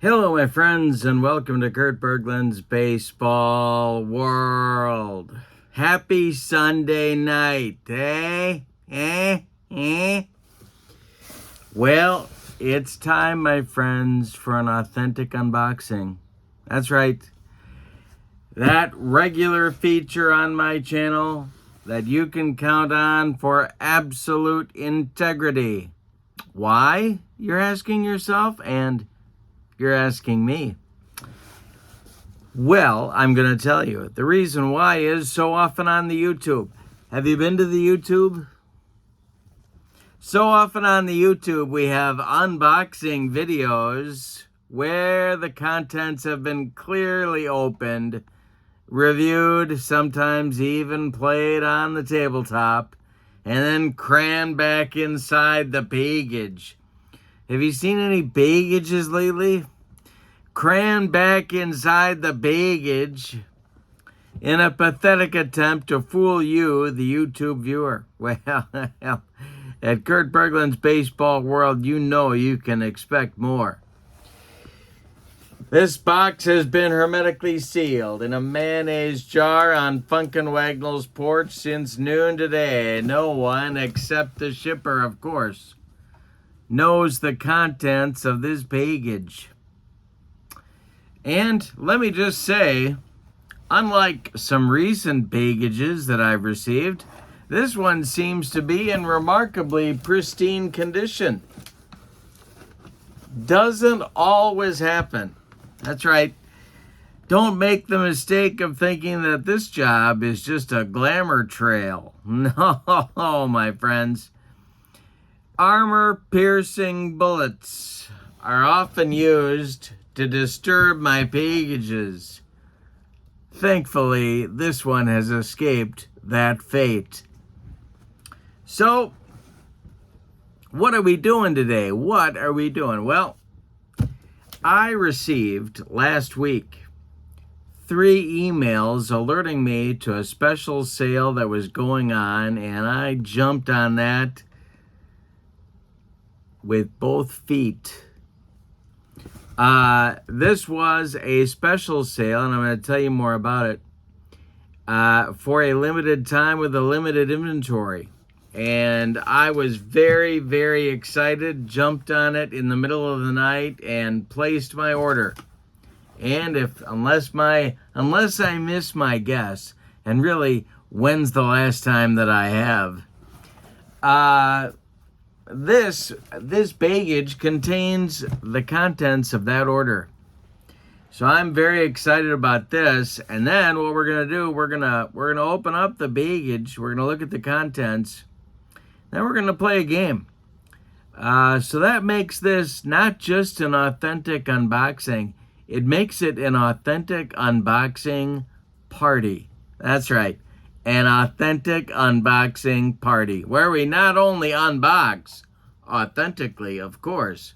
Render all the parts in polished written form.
Hello, my friends, and welcome to Kurt Berglund's Baseball World. Happy Sunday night, eh? Well, it's time, my friends, for an authentic unboxing. That's right. That regular feature on my channel that you can count on for absolute integrity. Why, you're asking yourself, and you're asking me. Well, I'm going to tell you. The reason why is so often on the YouTube. Have you been to the YouTube? So often on the YouTube, we have unboxing videos where the contents have been clearly opened, reviewed, sometimes even played on the tabletop, and then crammed back inside the baggage. Have you seen any baggages lately? Crammed back inside the baggage in a pathetic attempt to fool you, the YouTube viewer. Well, at Kurt Berglund's Baseball World, you know you can expect more. This box has been hermetically sealed in a mayonnaise jar on Funkin' Wagnall's porch since noon today. No one, except the shipper, of course, knows the contents of this baggage. And let me just say, unlike some recent baggages that I've received, this one seems to be in remarkably pristine condition. Doesn't always happen. That's right. Don't make the mistake of thinking that this job is just a glamour trail. No, my friends. Armor-piercing bullets are often used to disturb my packages. Thankfully, this one has escaped that fate. So, what are we doing today? What are we doing? Well, I received last week 3 emails alerting me to a special sale that was going on, and I jumped on that with both feet. This was a special sale, and I'm going to tell you more about it, for a limited time with a limited inventory. And I was very, very excited, jumped on it in the middle of the night, and placed my order. And unless I miss my guess, and really, when's the last time that I have, this baggage contains the contents of that order. So I'm very excited about this. And then what we're gonna do, we're gonna open up the baggage. We're gonna look at the contents. Then we're gonna play a game. So that makes this not just an authentic unboxing. It makes it an authentic unboxing party. That's right. An authentic unboxing party where we not only unbox authentically, of course,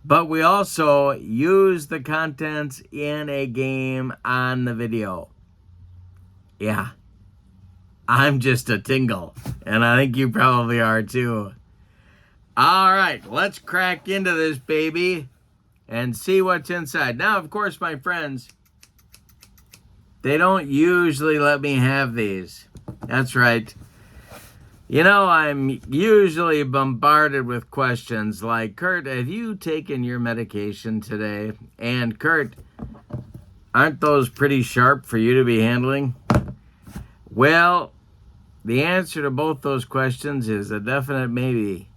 but we also use the contents in a game on the video. Yeah, I'm just a tingle, and I think you probably are too. All right, let's crack into this baby and see what's inside. Now, of course, my friends, they don't usually let me have these. That's right. You know, I'm usually bombarded with questions like, Kurt, have you taken your medication today? And Kurt, aren't those pretty sharp for you to be handling? Well, the answer to both those questions is a definite maybe.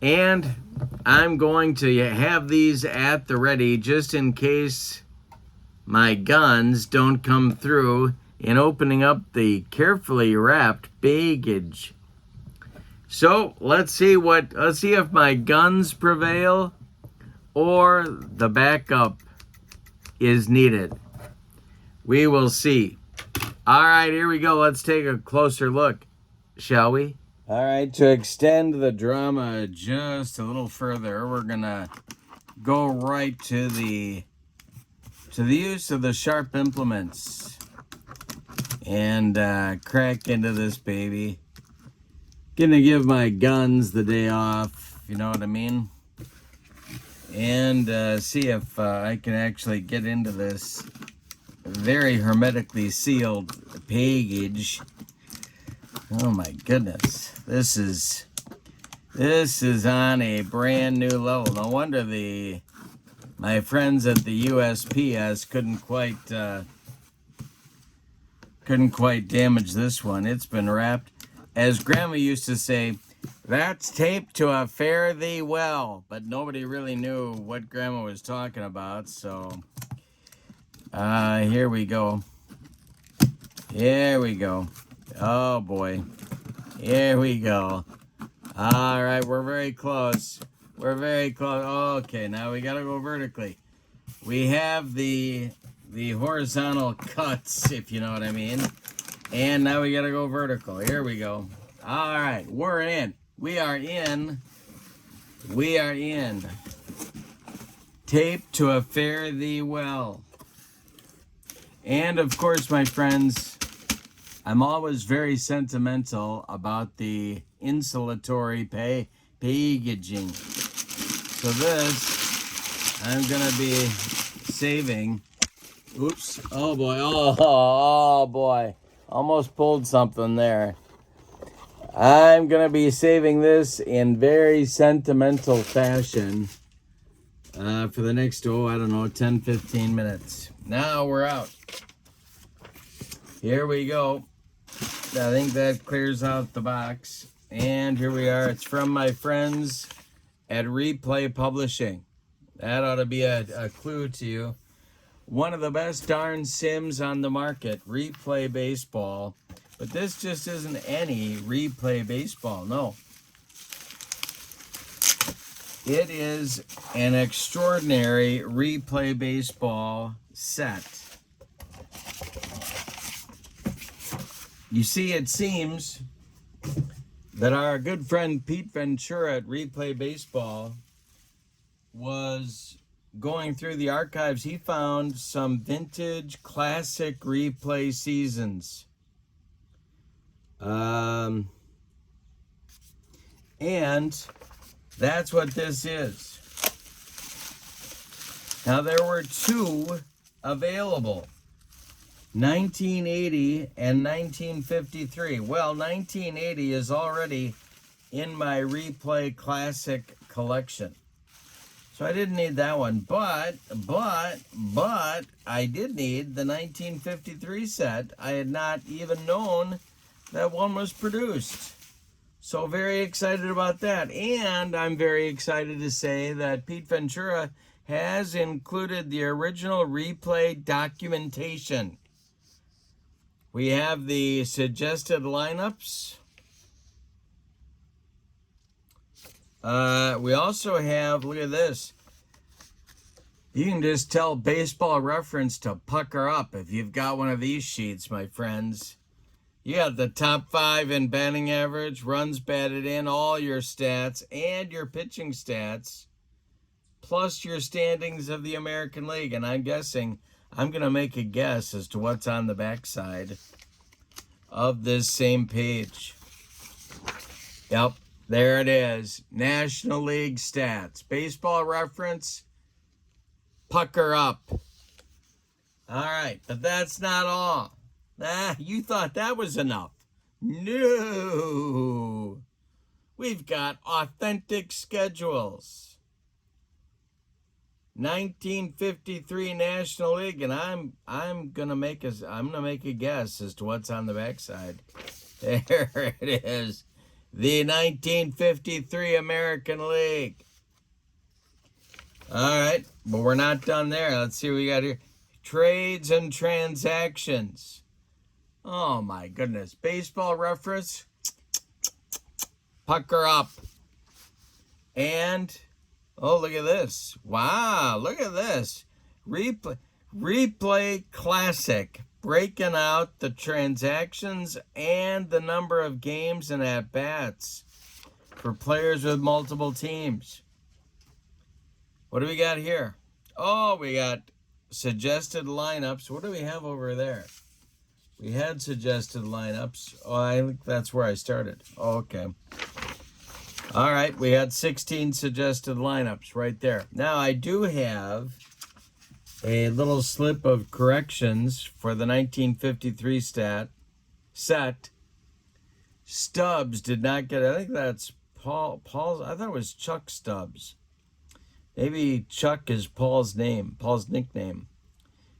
And I'm going to have these at the ready just in case my guns don't come through in opening up the carefully wrapped baggage. So let's see if my guns prevail or the backup is needed. We will see. All right, here we go. Let's take a closer look, shall we? All right, to extend the drama just a little further, we're gonna go right to the use of the sharp implements and crack into this baby. Gonna give my guns the day off, you know what I mean? and see if I can actually get into this very hermetically sealed package. Oh my goodness, this is on a brand new level. No wonder my friends at the USPS couldn't quite damage this one. It's been wrapped, as Grandma used to say, that's taped to a fare thee well. But nobody really knew what Grandma was talking about, so here we go. Here we go. Oh boy. Here we go. All right, we're very close. We're very close. Okay, now we gotta go vertically. We have the horizontal cuts, if you know what I mean. And now we gotta go vertical. Here we go. All right, we're in. We are in. We are in. Tape to a fare thee well. And of course, my friends, I'm always very sentimental about the insulatory packaging. So this, I'm gonna be saving. Oops, oh boy, oh boy. Almost pulled something there. I'm gonna be saving this in very sentimental fashion for the next, I don't know, 10, 15 minutes. Now we're out. Here we go. I think that clears out the box. And here we are. It's from my friends at Replay Publishing. That ought to be a clue to you. One of the best darn sims on the market, Replay Baseball. But this just isn't any Replay Baseball, no. It is an extraordinary Replay Baseball set. You see, it seems that our good friend Pete Ventura at Replay Baseball was going through the archives. He found some vintage classic replay seasons. And that's what this is. Now, there were two available, 1980 and 1953. Well, 1980 is already in my Replay Classic collection. So I didn't need that one, but I did need the 1953 set. I had not even known that one was produced. So very excited about that. And I'm very excited to say that Pete Ventura has included the original Replay documentation. We have the suggested lineups. We also have, look at this. You can just tell Baseball Reference to pucker up if you've got one of these sheets, my friends. You got the top 5 in batting average, runs batted in, all your stats, and your pitching stats, plus your standings of the American League. And I'm guessing, I'm going to make a guess as to what's on the backside of this same page. Yep, there it is. National League stats. Baseball Reference, pucker up. All right, but that's not all. You thought that was enough. No. We've got authentic schedules. 1953 National League, and I'm gonna make a guess as to what's on the backside. There it is. The 1953 American League. All right, but we're not done there. Let's see what we got here. Trades and transactions. Oh my goodness. Baseball Reference, pucker up. And, oh, look at this. Wow, look at this. Replay Classic, breaking out the transactions and the number of games and at-bats for players with multiple teams. What do we got here? Oh, we got suggested lineups. What do we have over there? We had suggested lineups. Oh, I think that's where I started. Oh, okay. All right, we had 16 suggested lineups right there. Now, I do have a little slip of corrections for the 1953 set. Stubbs did not get, I think that's Paul's, I thought it was Chuck Stubbs. Maybe Chuck is Paul's nickname.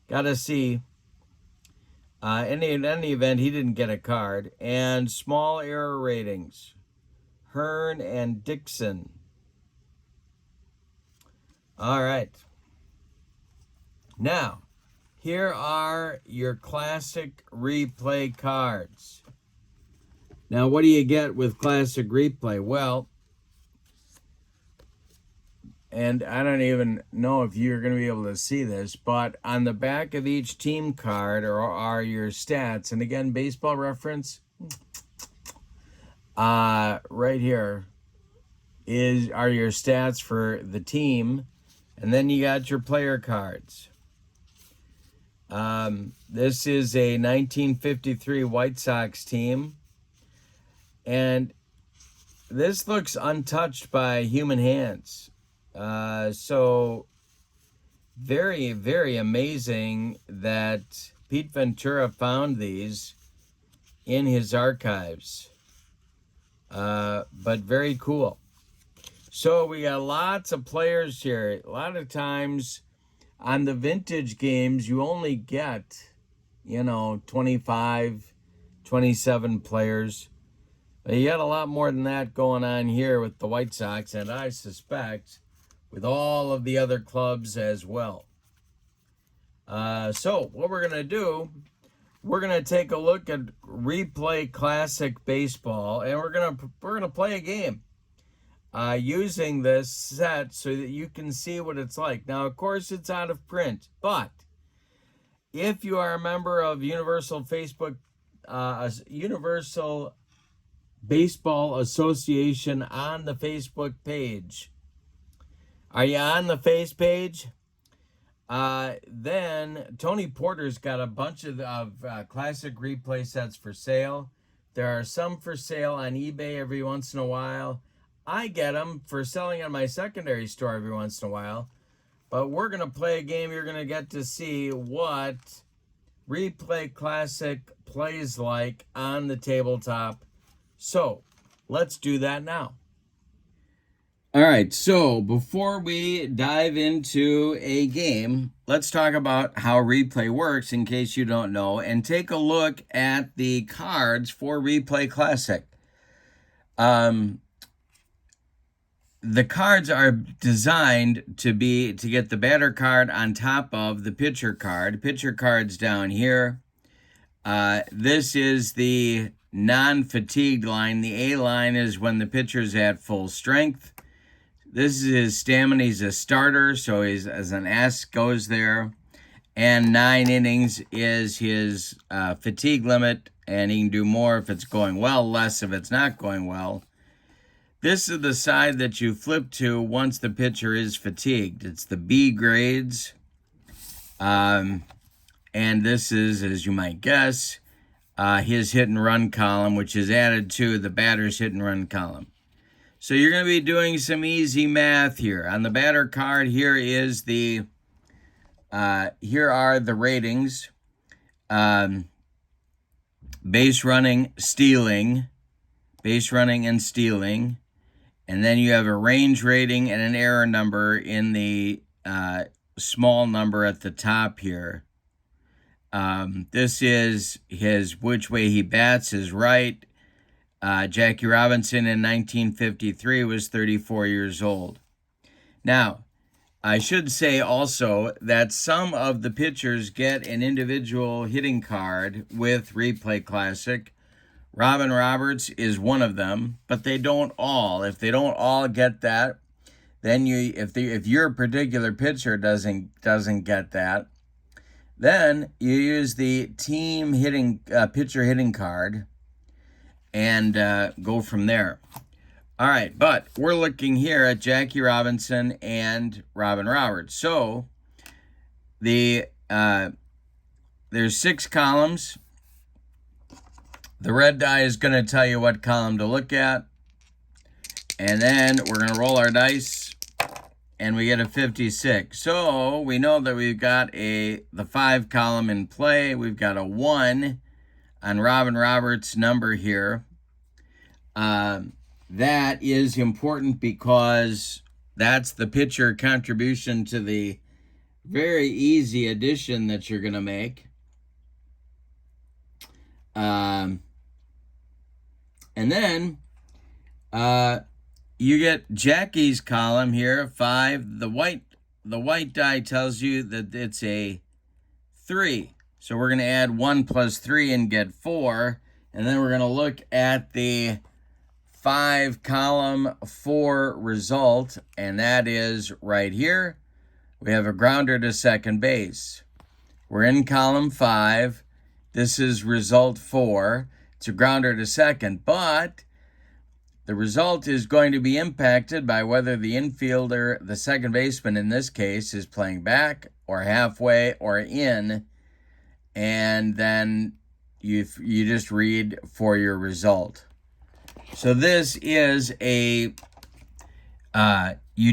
Gotta see. In any event, he didn't get a card. And small error ratings. Hearn and Dixon. All right. Now, here are your classic replay cards. Now, what do you get with classic replay? Well, and I don't even know if you're going to be able to see this, but on the back of each team card are your stats. And again, baseball reference, right here are your stats for the team. And then you got your player cards. This is a 1953 White Sox team. And this looks untouched by human hands. So very, very amazing that Pete Ventura found these in his archives. But very cool. So we got lots of players here. A lot of times on the vintage games, you only get, 25, 27 players. But you got a lot more than that going on here with the White Sox, and I suspect with all of the other clubs as well. So what we're going to do, we're going to take a look at Replay Classic Baseball, and we're going to play a game using this set so that you can see what it's like. Now, of course, it's out of print, but if you are a member of Universal Baseball Association on the Facebook page, are you on the face page? Then Tony Porter's got a bunch of classic replay sets for sale. There are some for sale on eBay every once in a while. I get them for selling on my secondary store every once in a while. But we're going to play a game. You're going to get to see what Replay Classic plays like on the tabletop. So let's do that now. All right, so before we dive into a game, let's talk about how Replay works in case you don't know, and take a look at the cards for Replay Classic. The cards are designed to get the batter card on top of the pitcher card. Pitcher card's down here. This is the non-fatigued line. The A line is when the pitcher's at full strength. This is his stamina. He's a starter, so he's as an S goes there. And 9 innings is his fatigue limit, and he can do more if it's going well, less if it's not going well. This is the side that you flip to once the pitcher is fatigued. It's the B grades. And this is, as you might guess, his hit and run column, which is added to the batter's hit and run column. So you're going to be doing some easy math here. On the batter card, here are the ratings. Base running, stealing. Base running and stealing. And then you have a range rating and an error number in the small number at the top here. This is which way he bats is right. Jackie Robinson in 1953 was 34 years old. Now, I should say also that some of the pitchers get an individual hitting card with Replay Classic. Robin Roberts is one of them, but they don't all. If they don't all get that, then if your particular pitcher doesn't get that, then you use the team pitcher hitting card and go from there. All right, but we're looking here at Jackie Robinson and Robin Roberts. So there's 6 columns. The red die is going to tell you what column to look at. And then we're going to roll our dice, and we get a 56. So we know that we've got the 5 column in play. We've got a 1 on Robin Roberts' number here. That is important because that's the pitcher contribution to the very easy addition that you're going to make. And then you get Jackie's column here, 5. The white die tells you that it's a 3. So we're going to add 1 plus 3 and get 4. And then we're going to look at the 5 column 4 result, and that is right here. We have a grounder to second base. We're in column 5. This is result 4. It's a grounder to second, but the result is going to be impacted by whether the infielder, the second baseman in this case, is playing back or halfway or in, and then you just read for your result. So this is you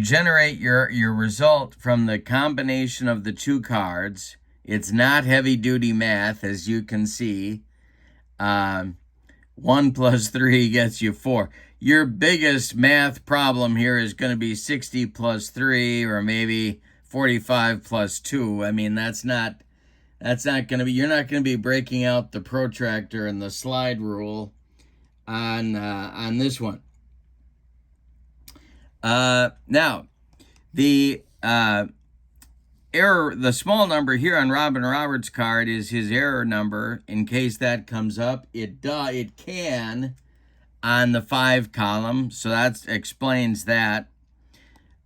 generate your result from the combination of the 2 cards. It's not heavy-duty math, as you can see. 1 plus 3 gets you 4. Your biggest math problem here is going to be 60 plus 3, or maybe 45 plus 2. I mean, that's not going to be, you're not going to be breaking out the protractor and the slide rule on this one. Now, the error, the small number here on Robin Roberts' card is his error number. In case that comes up, it can on the 5 column, so that explains that.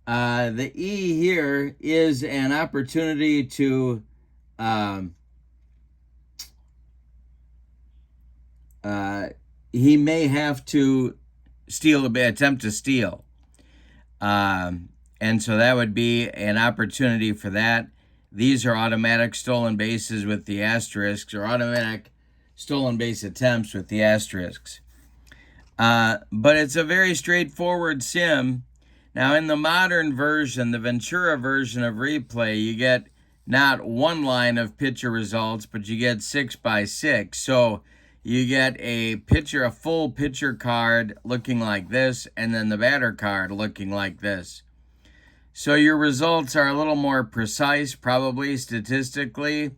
The E here is an opportunity to he may have to attempt to steal. And so that would be an opportunity for that. These are automatic stolen bases with the asterisks, or automatic stolen base attempts with the asterisks. But it's a very straightforward sim. Now, in the modern version, the Ventura version of replay, you get not 1 line of pitcher results, but you get 6 by 6. So you get a full pitcher card looking like this, and then the batter card looking like this. So your results are a little more precise, probably statistically,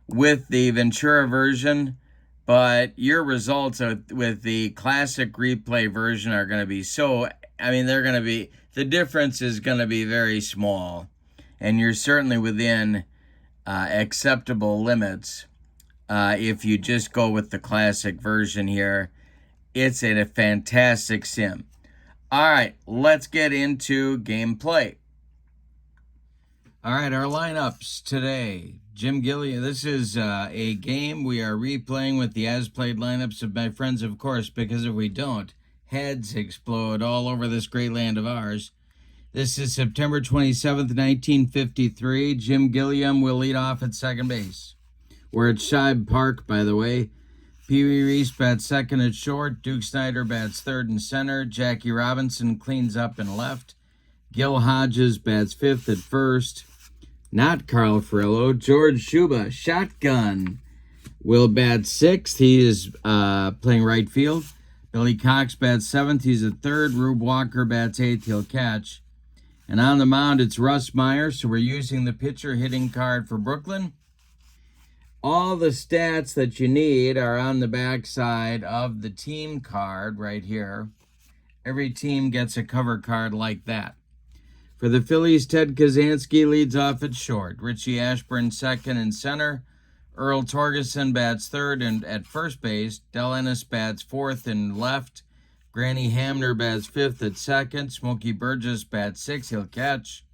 with the Ventura version, but your results with the classic replay version are going to be the difference is going to be very small, and you're certainly within acceptable limits. If you just go with the classic version here, it's a fantastic sim. All right, let's get into gameplay. All right, our lineups today. Jim Gilliam, this is a game we are replaying with the as-played lineups of my friends, of course, because if we don't, heads explode all over this great land of ours. This is September 27th, 1953. Jim Gilliam will lead off at second base. We're at Shibe Park, by the way. Pee Wee Reese bats second at short. Duke Snyder bats third and center. Jackie Robinson cleans up in left. Gil Hodges bats fifth at first. Not Carl Furillo. George Shuba, shotgun, will bat sixth. He is playing right field. Billy Cox bats seventh. He's at third. Rube Walker bats eighth. He'll catch. And on the mound, it's Russ Meyer. So we're using the pitcher hitting card for Brooklyn. All the stats that you need are on the back side of the team card right here. Every team gets a cover card like that. For the Phillies, Ted Kazansky leads off at short. Richie Ashburn second and center. Earl Torgeson bats third and at first base. Del Ennis bats fourth and left. Granny Hamner bats fifth at second. Smokey Burgess bats sixth. He'll catch.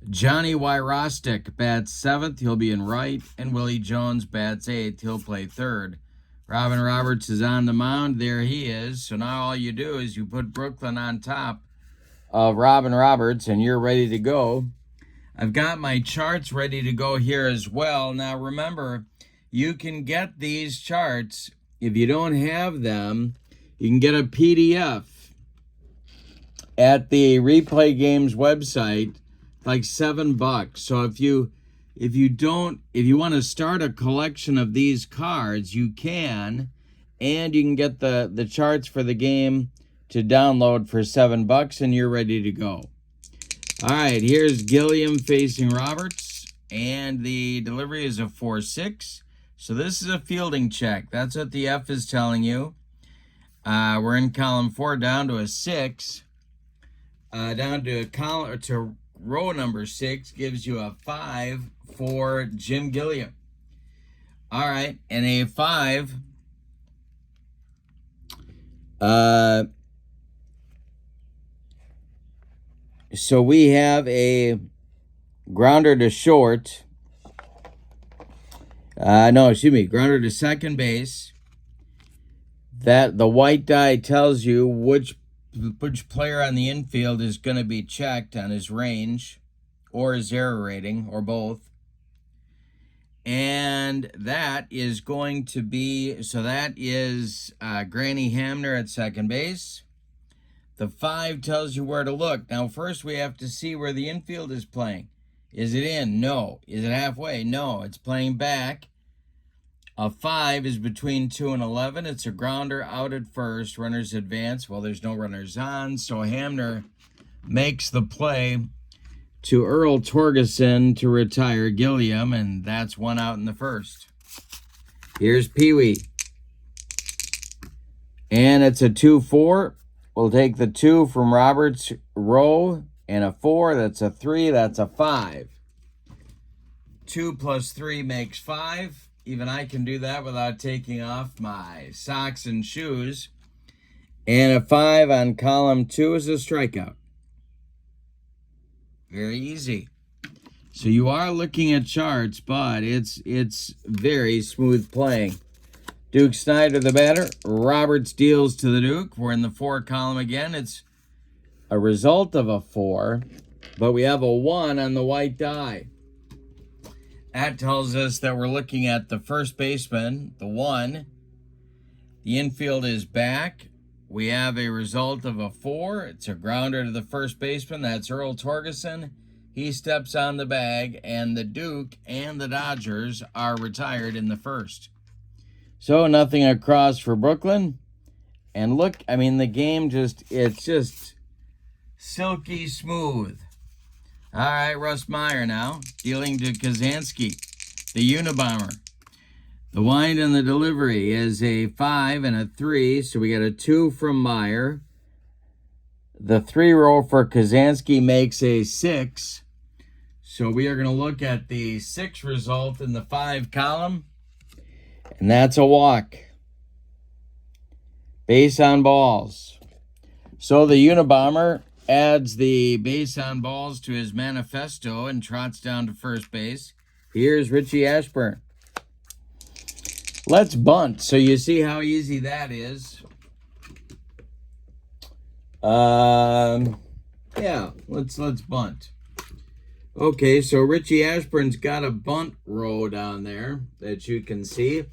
Johnny Wyrostic bats seventh. He'll be in right. And Willie Jones bats eighth. He'll play third. Robin Roberts is on the mound. There he is. So now all you do is you put Brooklyn on top of Robin Roberts, and you're ready to go. I've got my charts ready to go here as well. Now remember, you can get these charts. If you don't have them, you can get a PDF. at the Replay Games website, like $7. So if you want to start a collection of these cards, you can, and you can get the charts for the game to download for $7, and you're ready to go. All right, here's Gilliam facing Roberts, and the delivery is a 4-6. So this is a fielding check. That's what the F is telling you. We're in column 4, down to a 6. Down to row number 6 gives you a 5 for Jim Gilliam. All right, and a 5. So we have a grounder to short. Grounder to second base. That the white die tells you which player on the infield is going to be checked on his range or his error rating or both. And that is going to be, so that is Granny Hamner at second base. The 5 tells you where to look. Now, first we have to see where the infield is playing. Is it in? No. Is it halfway? No. It's playing back. A 5 is between 2 and 11. It's a grounder out at first. Runners advance. Well, there's no runners on, so Hamner makes the play to Earl Torgeson to retire Gilliam, and that's 1 out in the first. Here's Pee Wee. And it's a 2-4. We'll take the 2 from Roberts' row, and a 4. That's a 3. That's a 5. 2 plus 3 makes 5. Even I can do that without taking off my socks and shoes. And a 5 on column 2 is a strikeout. Very easy. So you are looking at charts, but it's very smooth playing. Duke Snyder, the batter. Roberts deals to the Duke. We're in the 4 column again. It's a result of a 4, but we have a 1 on the white die. That tells us that we're looking at the first baseman, the 1. The infield is back. We have a result of a 4. It's a grounder to the first baseman. That's Earl Torgeson. He steps on the bag, and the Duke and the Dodgers are retired in the first. So nothing across for Brooklyn. And look, I mean, the game it's just silky smooth. All right, Russ Meyer now, dealing to Kazansky, the Unabomber. The wind and the delivery is a 5 and a 3, so we got a 2 from Meyer. The 3 roll for Kazansky makes a 6. So we are going to look at the 6 result in the 5 column, and that's a walk. Base on balls. So the Unabomber adds the base on balls to his manifesto and trots down to first base. Here's Richie Ashburn. Let's bunt. So you see how easy that is. Yeah, let's bunt. Okay, so Richie Ashburn's got a bunt row down there that you can see.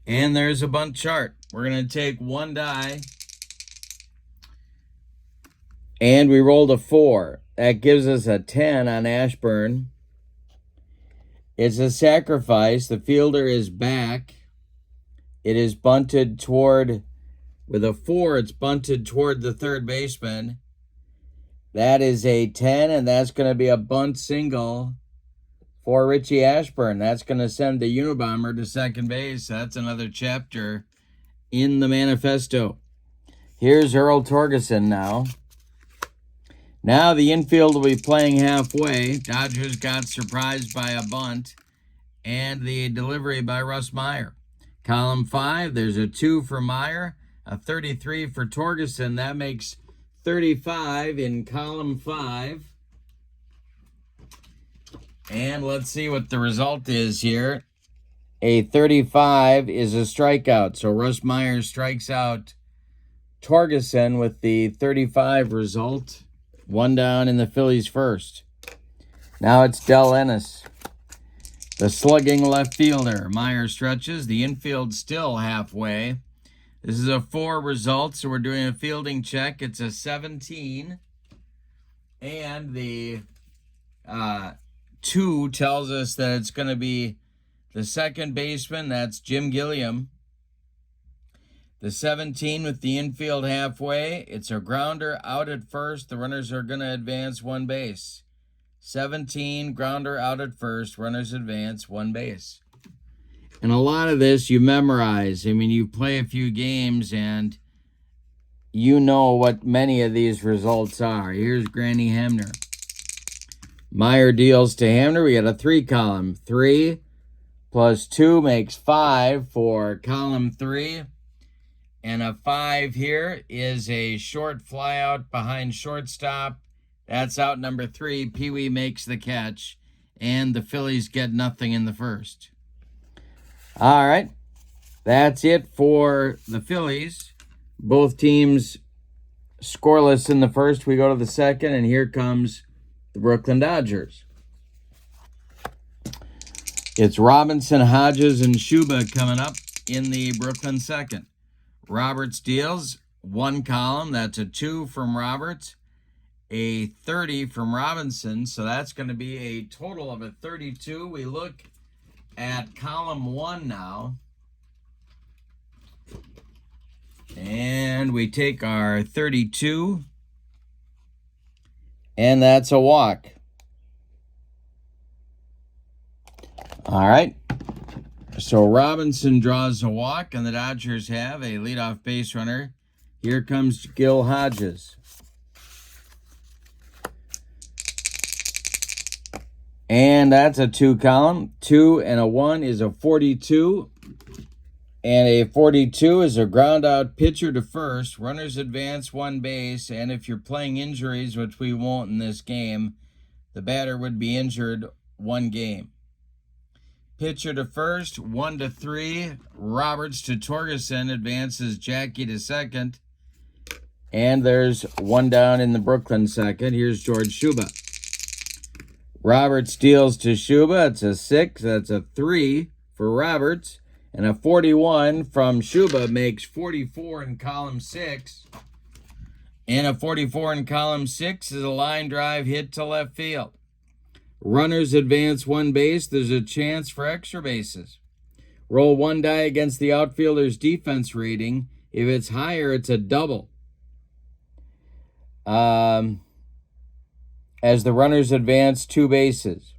And there's a bunt chart. We're going to take 1 die. And we rolled a 4. That gives us a 10 on Ashburn. It's a sacrifice. The fielder is back. It is bunted toward, with a 4, it's bunted toward the third baseman. That is a 10, and that's going to be a bunt single for Richie Ashburn. That's going to send the Unabomber to second base. That's another chapter in the manifesto. Here's Earl Torgeson now. Now the infield will be playing halfway. Dodgers got surprised by a bunt and the delivery by Russ Meyer. Column 5, there's a 2 for Meyer, a 33 for Torgeson. That makes 35 in column 5. And let's see what the result is here. A 35 is a strikeout. So Russ Meyer strikes out Torgeson with the 35 result. 1 down in the Phillies first. Now it's Del Ennis, the slugging left fielder. Meyer stretches. The infield still halfway. This is a 4 result, so we're doing a fielding check. It's a 17. And the 2 tells us that it's going to be the second baseman. That's Jim Gilliam. The 17 with the infield halfway. It's a grounder out at first. The runners are going to advance 1 base. 17, grounder out at first. Runners advance 1 base. And a lot of this you memorize. I mean, you play a few games and you know what many of these results are. Here's Granny Hamner. Meyer deals to Hamner. We got a 3 column. 3 plus 2 makes 5 for column 3. And a 5 here is a short fly out behind shortstop. That's out number 3. Pee Wee makes the catch. And the Phillies get nothing in the first. All right, that's it for the Phillies. Both teams scoreless in the first. We go to the second, and here comes the Brooklyn Dodgers. It's Robinson, Hodges, and Schuba coming up in the Brooklyn second. Roberts deals 1 column. That's a 2 from Roberts, a 30 from Robinson. So that's going to be a total of a 32. We look at column 1 now. And we take our 32. And that's a walk. All right. So Robinson draws a walk, and the Dodgers have a leadoff base runner. Here comes Gil Hodges. And that's a 2 column. 2 and a 1 is a 42. And a 42 is a ground out pitcher to first. Runners advance 1 base. And if you're playing injuries, which we won't in this game, the batter would be injured 1 game. Pitcher to first, 1 to 3. Roberts to Torgerson advances Jackie to second. And there's 1 down in the Brooklyn second. Here's George Schuba. Roberts deals to Schuba. It's a 6. That's a 3 for Roberts. And a 41 from Schuba makes 44 in column 6. And a 44 in column 6 is a line drive hit to left field. Runners advance 1 base. There's a chance for extra bases. Roll 1 die against the outfielder's defense rating. If it's higher, it's a double. As the runners advance 2 bases.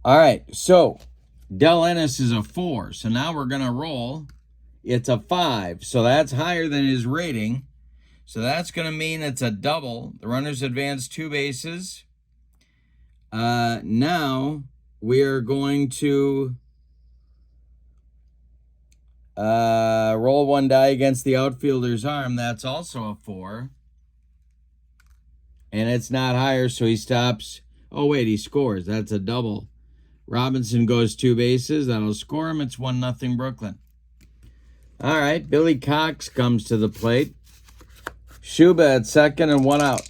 All right, so Del Ennis is a 4. So now we're going to roll. It's a 5. So that's higher than his rating. So that's going to mean it's a double. The runners advance 2 bases. Now we are going to roll 1 die against the outfielder's arm. That's also a 4. And it's not higher, so he stops. Oh, wait, he scores. That's a double. Robinson goes 2 bases. That'll score him. It's 1-0 Brooklyn. All right, Billy Cox comes to the plate. Schuba at second and 1 out.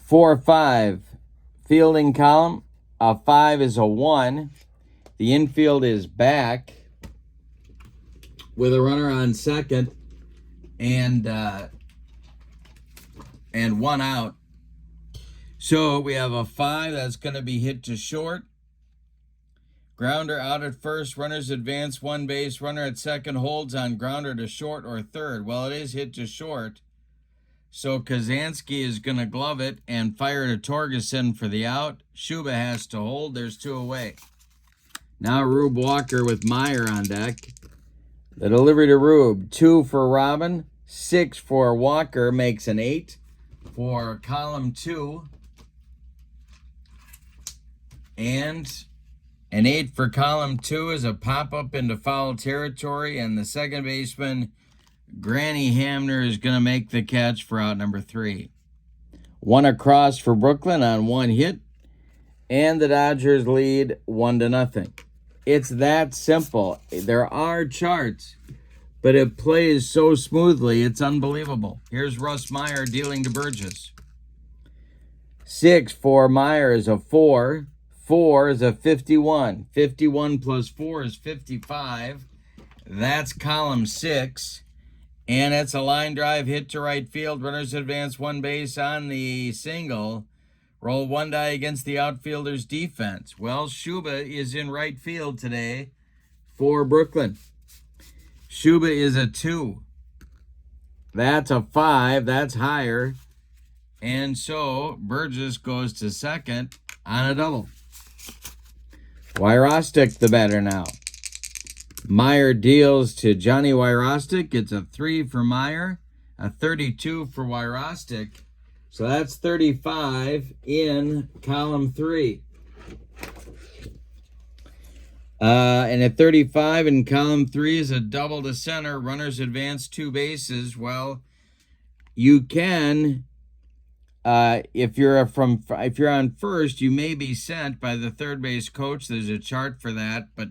4-5. Fielding column. A 5 is a 1. The infield is back with a runner on second and 1 out. So we have a 5 that's going to be hit to short. Grounder out at first. Runners advance 1 base. Runner at second holds on grounder to short or third. Well, it is hit to short. So Kazansky is going to glove it and fire to Torgerson for the out. Schuba has to hold. There's 2 away. Now Rube Walker with Meyer on deck. The delivery to Rube. 2 for Robin. 6 for Walker makes an 8 for column 2. And an 8 for column 2 is a pop-up into foul territory. And the second baseman, Granny Hamner, is going to make the catch for out number 3. 1 across for Brooklyn on 1 hit. And the Dodgers lead 1-0. It's that simple. There are charts, but it plays so smoothly, it's unbelievable. Here's Russ Meyer dealing to Burgess. 6 for Meyer is a 4. 4 is a 51. 51 plus 4 is 55. That's column 6. And it's a line drive hit to right field. Runners advance one base on the single. Roll one die against the outfielder's defense. Well, Shuba is in right field today for Brooklyn. Shuba is a 2. That's a 5. That's higher. And so Burgess goes to second on a double. Wyrostic the batter now. Meyer deals to Johnny Wyrostic. It's a 3 for Meyer, a 32 for Wyrostic. So that's 35 in column 3. And at 35 in column 3 is a double to center. Runners advance 2 bases. Well, you can, if you're on first, you may be sent by the third base coach. There's a chart for that, but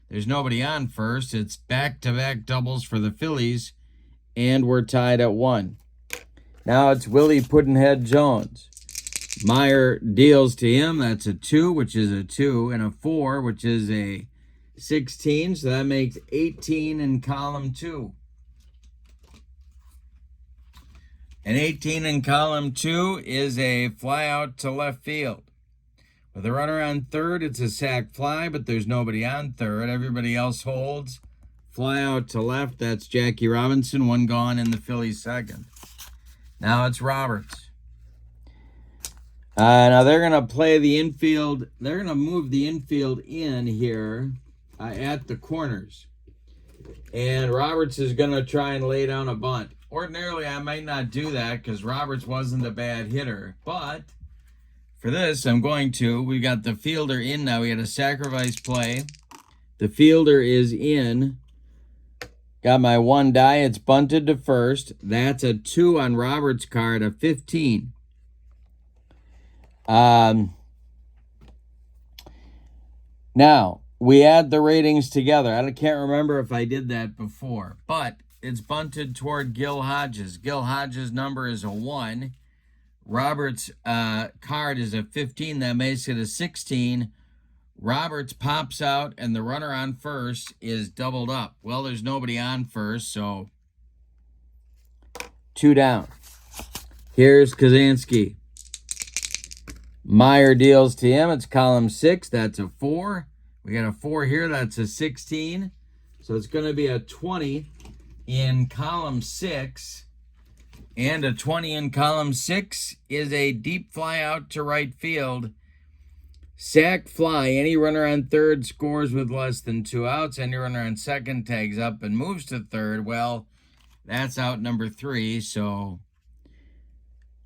there's nobody on first. It's back-to-back doubles for the Phillies, and we're tied at 1. Now it's Willie Puddinhead Jones. Meyer deals to him. That's a 2, which is a 2, and a 4, which is a 16. So that makes 18 in column 2. And 18 in column 2 is a fly out to left field. With a runner on third, it's a sac fly, but there's nobody on third. Everybody else holds. Fly out to left. That's Jackie Robinson. 1 gone in the Phillies second. Now it's Roberts. Now they're going to play the infield. They're going to move the infield in here at the corners. And Roberts is going to try and lay down a bunt. Ordinarily, I might not do that because Roberts wasn't a bad hitter. But for this, I'm going to. We got the fielder in now. We had a sacrifice play. The fielder is in. Got my 1 die. It's bunted to first. That's a 2 on Roberts' card, a 15. Now, we add the ratings together. I can't remember if I did that before, but it's bunted toward Gil Hodges. Gil Hodges' number is a 1. Roberts' card is a 15. That makes it a 16. Roberts pops out, and the runner on first is doubled up. Well, there's nobody on first, so 2 down. Here's Kazansky. Meyer deals to him. It's column 6. That's a 4. We got a 4 here. That's a 16. So it's going to be a 20 in column 6. And a 20 in column 6 is a deep fly out to right field. Sac fly. Any runner on third scores with less than 2 outs. Any runner on second tags up and moves to third. Well, that's out number 3, so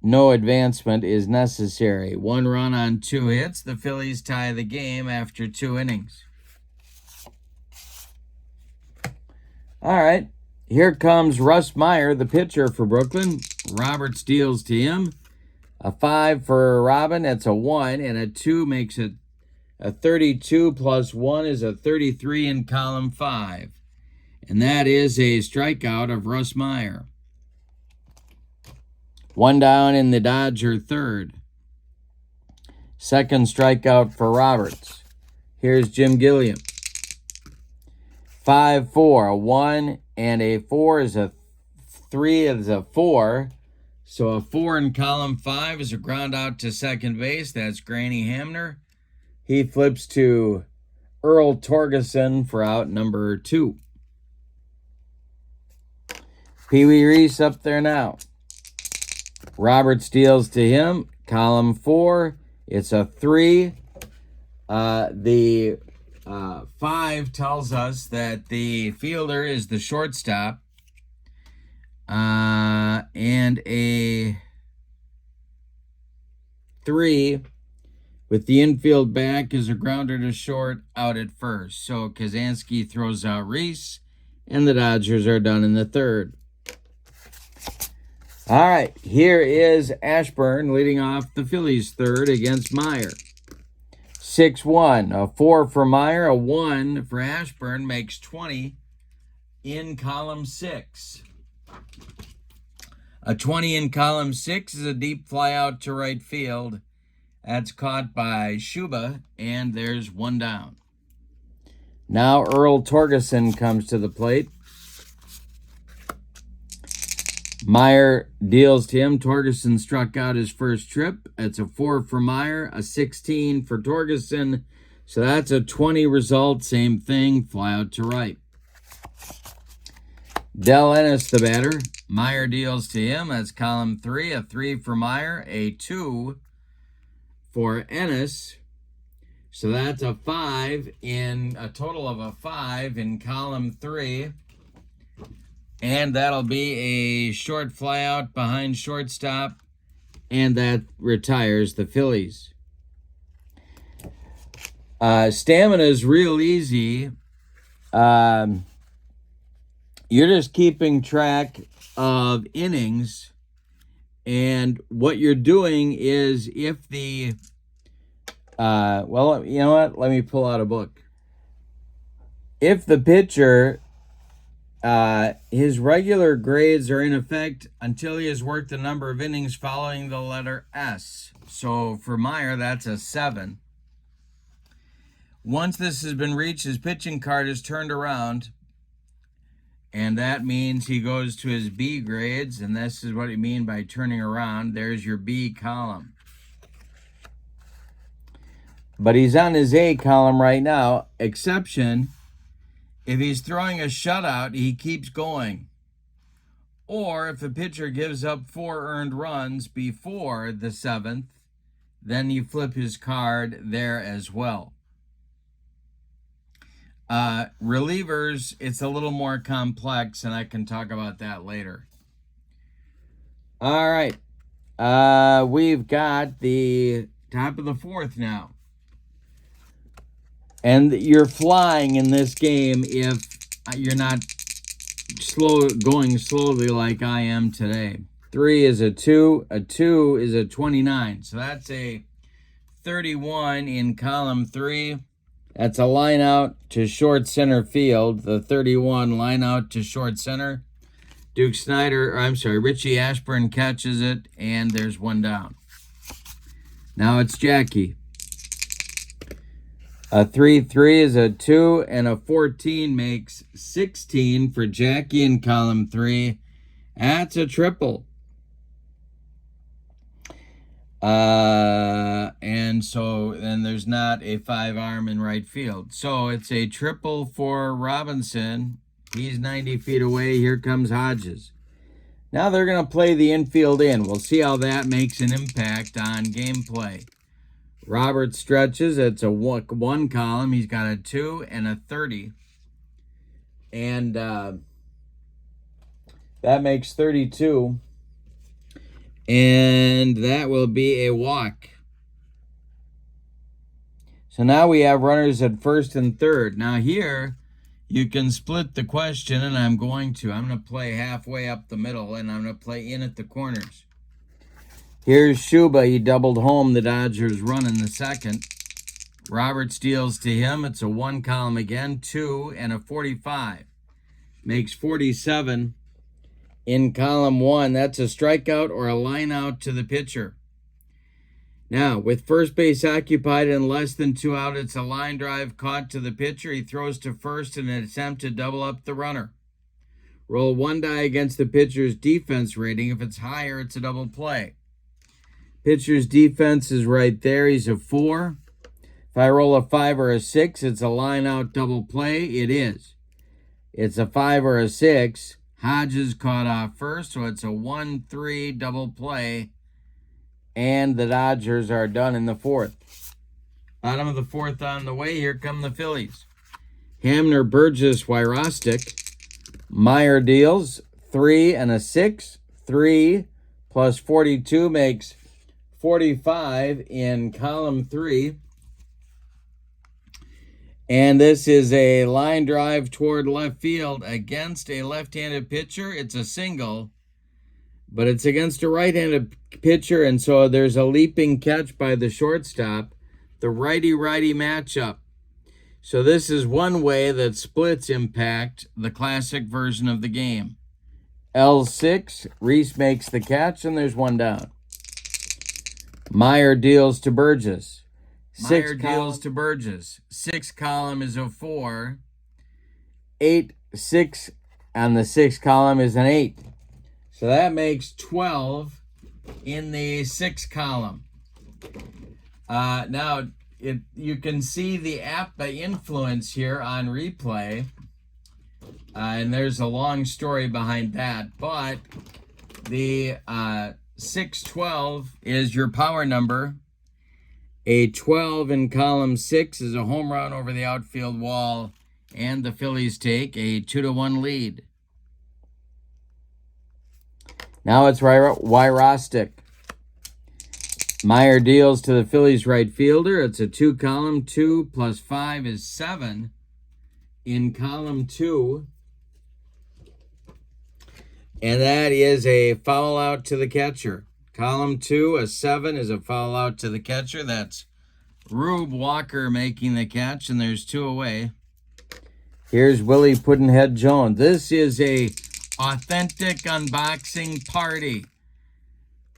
no advancement is necessary. 1 run on 2 hits. The Phillies tie the game after 2 innings. All right. Here comes Russ Meyer, the pitcher for Brooklyn. Roberts deals to him. A 5 for Robin. That's a 1. And a 2 makes it a 32 plus 1 is a 33 in column 5. And that is a strikeout of Russ Meyer. 1 down in the Dodger third. Second strikeout for Roberts. Here's Jim Gilliam. 5-4. A 1 and a 4 is a 3 is a 4. So a 4 in column 5 is a ground out to second base. That's Granny Hamner. He flips to Earl Torgeson for out number 2. Pee Wee Reese up there now. Roberts deals to him. Column 4. It's a 3. The 5 tells us that the fielder is the shortstop. And a 3 with the infield back is a grounder to short out at first. So Kazansky throws out Reese, and the Dodgers are done in the third. All right, here is Ashburn leading off the Phillies third against Meyer. 6-1, a 4 for Meyer, a 1 for Ashburn makes 20 in column 6. A 20 in column 6 is a deep fly out to right field. That's caught by Shuba, and there's 1 down. Now Earl Torgerson comes to the plate. Meyer deals to him. Torgerson struck out his first trip. It's a 4 for Meyer, a 16 for Torgerson. So that's a 20 result. Same thing, fly out to right. Del Ennis, the batter. Meyer deals to him. That's column 3, a 3 for Meyer, a 2 for Ennis. So that's a 5 in a total of a 5 in column 3. And that'll be a short fly out behind shortstop. And that retires the Phillies. Stamina is real easy. You're just keeping track of innings. And what you're doing is if the... well, you know what? Let me pull out a book. If the pitcher... his regular grades are in effect until he has worked a number of innings following the letter S. So for Meyer, that's a 7. Once this has been reached, his pitching card is turned around, and that means he goes to his B grades, and this is what you mean by turning around. There's your B column. But he's on his A column right now, exception... if he's throwing a shutout, he keeps going. Or if a pitcher gives up 4 earned runs before the 7th, then you flip his card there as well. Relievers, it's a little more complex, and I can talk about that later. All right. We've got the top of the 4th now. And you're flying in this game if you're not going slowly like I am today. 3 is a 2. A 2 is a 29. So that's a 31 in column 3. That's a line out to short center field. The 31 line out to short center. Richie Ashburn catches it, and there's one down. Now it's Jackie. A 3-3 is a 2, and a 14 makes 16 for Jackie in column 3. That's a triple. And so then there's not a 5 arm in right field. So it's a triple for Robinson. He's 90 feet away. Here comes Hodges. Now they're going to play the infield in. We'll see how that makes an impact on gameplay. Robert stretches. It's a 1 column. He's got a 2 and a 30. And that makes 32. And that will be a walk. So now we have runners at first and third. Now here, you can split the question, and I'm going to play halfway up the middle, and I'm going to play in at the corners. Here's Shuba. He doubled home the Dodgers run in the second. Roberts deals to him. It's a 1 column again, 2 and a 45. Makes 47 in column 1. That's a strikeout or a line out to the pitcher. Now, with first base occupied and less than 2 out, it's a line drive caught to the pitcher. He throws to first in an attempt to double up the runner. Roll 1 die against the pitcher's defense rating. If it's higher, it's a double play. Pitcher's defense is right there. He's a 4. If I roll a 5 or a 6, it's a line out double play. It is. It's a 5 or a 6. Hodges caught off first, so it's a 1-3 double play. And the Dodgers are done in the 4th. Bottom of the 4th on the way. Here come the Phillies. Hamner, Burgess, Wyrostic. Meyer deals 3 and a 6. 3 plus 42 makes 45 in column 3. And this is a line drive toward left field against a left-handed pitcher. It's a single, but it's against a right-handed pitcher, and so there's a leaping catch by the shortstop. The righty-righty matchup. So this is one way that splits impact the classic version of the game. L6, Reese makes the catch, and there's one down. Meyer deals to Burgess. Meyer deals to Burgess. 6 column is a 4. 8, 6 on the 6 column is an 8. So that makes 12 in the 6 column. Now, you can see the influence here on replay. And there's a long story behind that. But the 612 is your power number. A 12 in column 6 is a home run over the outfield wall. And the Phillies take a 2-1 lead. Now it's Wyrostic. Meyer deals to the Phillies right fielder. It's a 2 column. 2 plus 5 is 7 in column 2. And that is a foul out to the catcher. Column 2, a 7 is a foul out to the catcher. That's Rube Walker making the catch, and there's 2 away. Here's Willie Puddinhead Jones. This is a authentic unboxing party.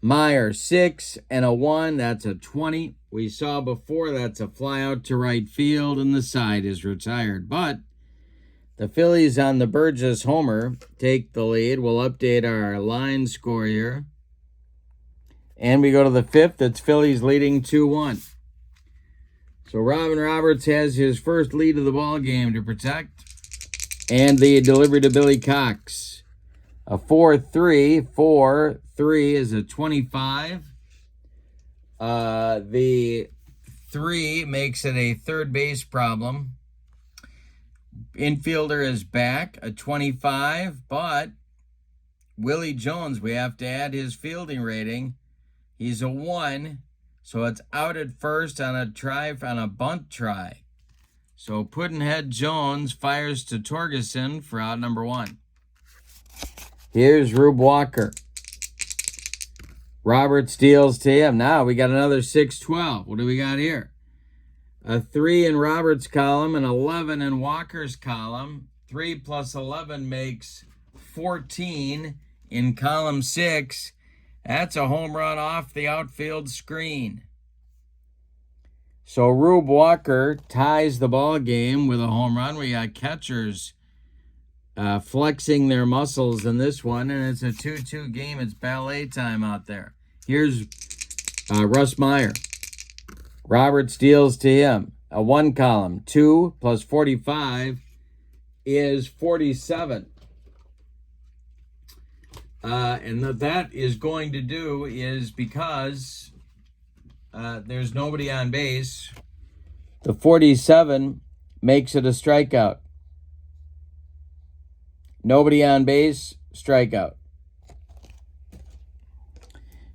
Meyer, 6 and a 1. That's a 20. We saw before that's a fly out to right field, and the side is retired. But the Phillies on the Burgess homer take the lead. We'll update our line score here. And we go to the 5th. It's Phillies leading 2-1. So Robin Roberts has his first lead of the ball game to protect. And the delivery to Billy Cox. A 4-3. 4-3 is a 25. The 3 makes it a third base problem. Infielder is back, a 25. But Willie Jones, we have to add his fielding rating. He's a 1. So it's out at first on a bunt try. So Puddinhead Jones fires to Torgerson for out number 1. Here's Rube Walker. Roberts deals to him. Now we got another 6-12. What do we got here? A 3 in Roberts' column, an 11 in Walker's column. 3 plus 11 makes 14 in column 6. That's a home run off the outfield screen. So Rube Walker ties the ball game with a home run. We got catchers flexing their muscles in this one, and it's a 2-2 game. It's ballet time out there. Here's Russ Meyer. Roberts deals to him. A 1 column. 2 plus 45 is 47. And what that is going to do is because there's nobody on base, the 47 makes it a strikeout. Nobody on base, strikeout.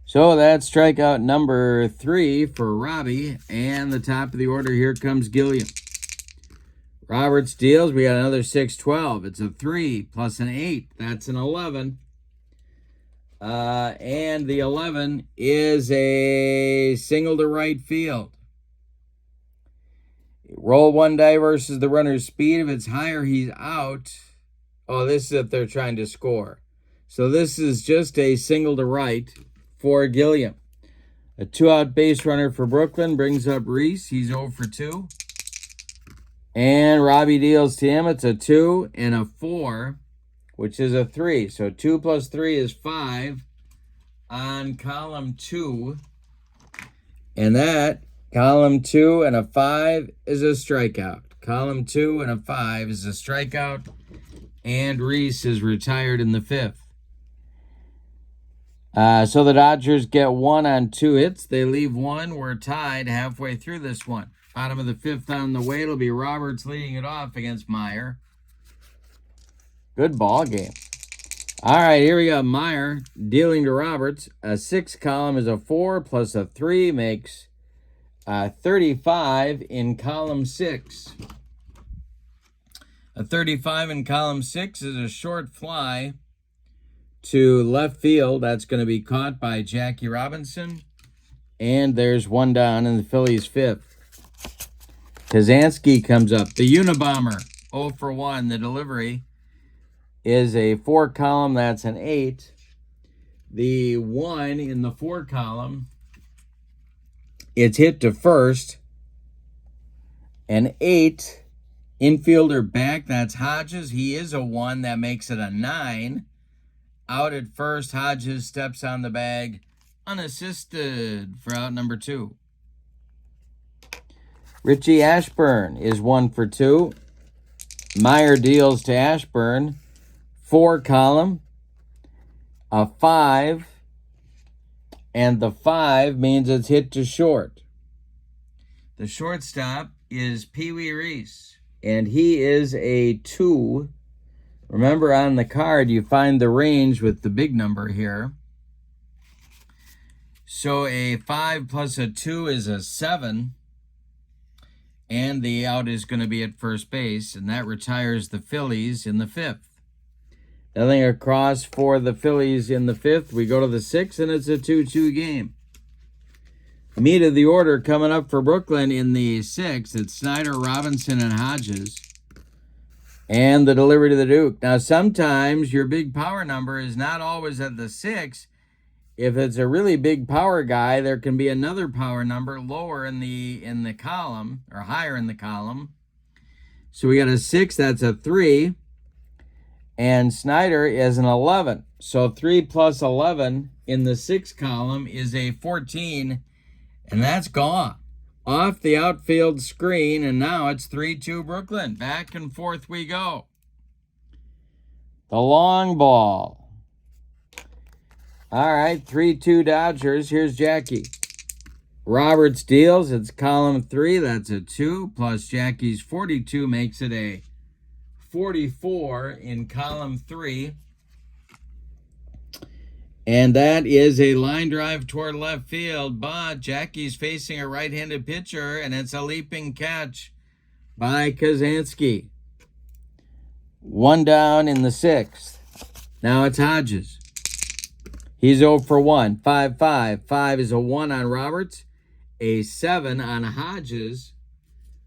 So that's strikeout number 3 for Robbie. And the top of the order, here comes Gilliam. Roberts deals. We got another 6-12. It's a 3 plus an 8. That's an 11. And the 11 is a single to right field. Roll 1 die versus the runner's speed. If it's higher, he's out. Oh, this is if they're trying to score. So this is just a single to right for Gilliam. A 2-out base runner for Brooklyn brings up Reese. He's 0 for 2. And Robbie deals to him. It's a 2 and a 4, which is a 3. So 2 plus 3 is 5 on column 2. And that, column 2 and a 5 is a strikeout. Column 2 and a 5 is a strikeout. And Reese is retired in the 5th. So the Dodgers get 1 on 2 hits. They leave 1. We're tied halfway through this one. Bottom of the 5th on the way. It'll be Roberts leading it off against Meyer. Good ball game. All right, here we got Meyer dealing to Roberts. A 6 column is a 4 plus a 3 makes 35 in column 6. A 35 in column 6 is a short fly to left field. That's going to be caught by Jackie Robinson. And there's 1 down in the Phillies' 5th. Kazansky comes up. The Unabomber, 0 for 1. The delivery is a 4 column. That's an 8. The 1 in the 4 column, it's hit to first. An 8. Infielder back, that's Hodges. He is a 1. That makes it a 9. Out at first, Hodges steps on the bag unassisted for out number 2. Richie Ashburn is 1 for 2. Meyer deals to Ashburn 4 column, a 5, and the 5 means it's hit to short. The shortstop is Pee Wee Reese, and he is a 2. Remember, on the card, you find the range with the big number here. So a 5 plus a 2 is a 7. And the out is going to be at first base, and that retires the Phillies in the 5th. Nothing across for the Phillies in the 5th. We go to the 6th, and it's a 2-2 game. Meat of the order coming up for Brooklyn in the 6th. It's Snyder, Robinson, and Hodges. And the delivery to the Duke. Now, sometimes your big power number is not always at the 6. If it's a really big power guy, there can be another power number lower in the column, or higher in the column. So we got a 6, that's a 3. And Snyder is an 11. So 3 plus 11 in the 6th column is a 14. And that's gone. Off the outfield screen, and now it's 3-2 Brooklyn. Back and forth we go. The long ball. All right, 3-2 Dodgers. Here's Jackie. Roberts deals. It's column 3. That's a 2. Plus Jackie's 42 makes it a 44 in column 3. And that is a line drive toward left field. But Jackie's facing a right-handed pitcher, and it's a leaping catch by Kazansky. 1 down in the 6th. Now it's Hodges. He's 0 for 1, 5-5. 5 is a 1 on Roberts. A 7 on Hodges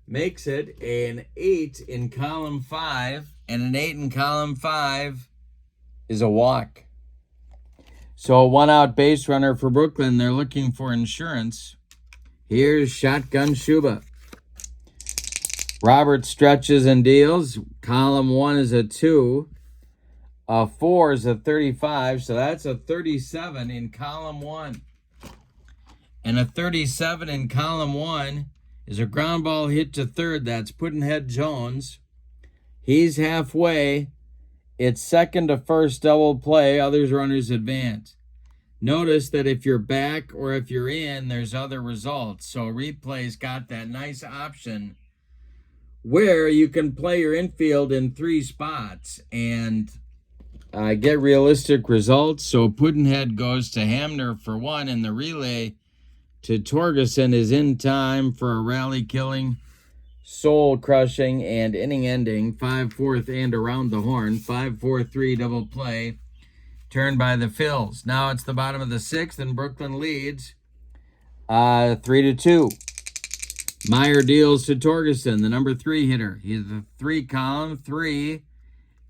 makes it an 8 in column 5. And an 8 in column 5 is a walk. So a 1-out base runner for Brooklyn. They're looking for insurance. Here's Shotgun Shuba. Roberts stretches and deals. Column 1 is a 2. A 4 is a 35, so that's a 37 in column 1. And a 37 in column 1 is a ground ball hit to third. That's Puddinhead Jones. He's halfway. It's second to first double play. Others runners advance. Notice that if you're back or if you're in, there's other results. So replay's got that nice option where you can play your infield in 3 spots and get realistic results. So Puddinhead goes to Hamner for 1, and the relay to Torgerson is in time for a rally-killing, soul-crushing, and inning-ending 5/4 and around the horn 5-4-3 double play turned by the Phils. Now it's the bottom of the 6th, and Brooklyn leads 3-2. Meyer deals to Torgerson, the number 3 hitter. He's a 3 column, 3.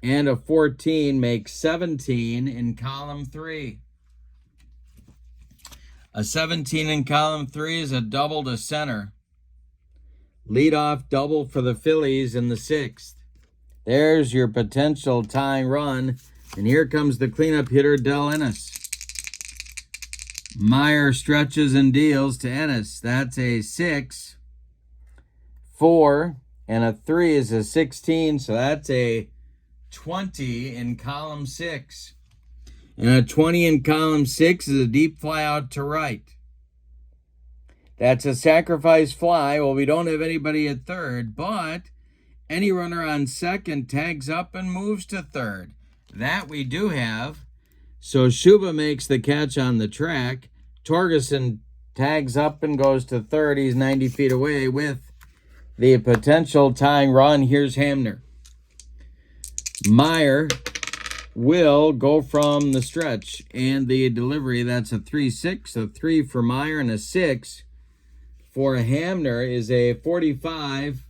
And a 14 makes 17 in column 3. A 17 in column 3 is a double to center. Leadoff double for the Phillies in the 6th. There's your potential tying run. And here comes the cleanup hitter, Del Ennis. Meyer stretches and deals to Ennis. That's a 6. 4 and a 3 is a 16. So that's a 20 in column 6. And a 20 in column 6 is a deep fly out to right. That's a sacrifice fly. Well, we don't have anybody at third, but any runner on second tags up and moves to third. That we do have. So Shuba makes the catch on the track. Torgerson tags up and goes to third. He's 90 feet away with the potential tying run. Here's Hamner. Meyer will go from the stretch and the delivery. That's a 3-6, a 3 for Meyer, and a 6 for Hamner is a 45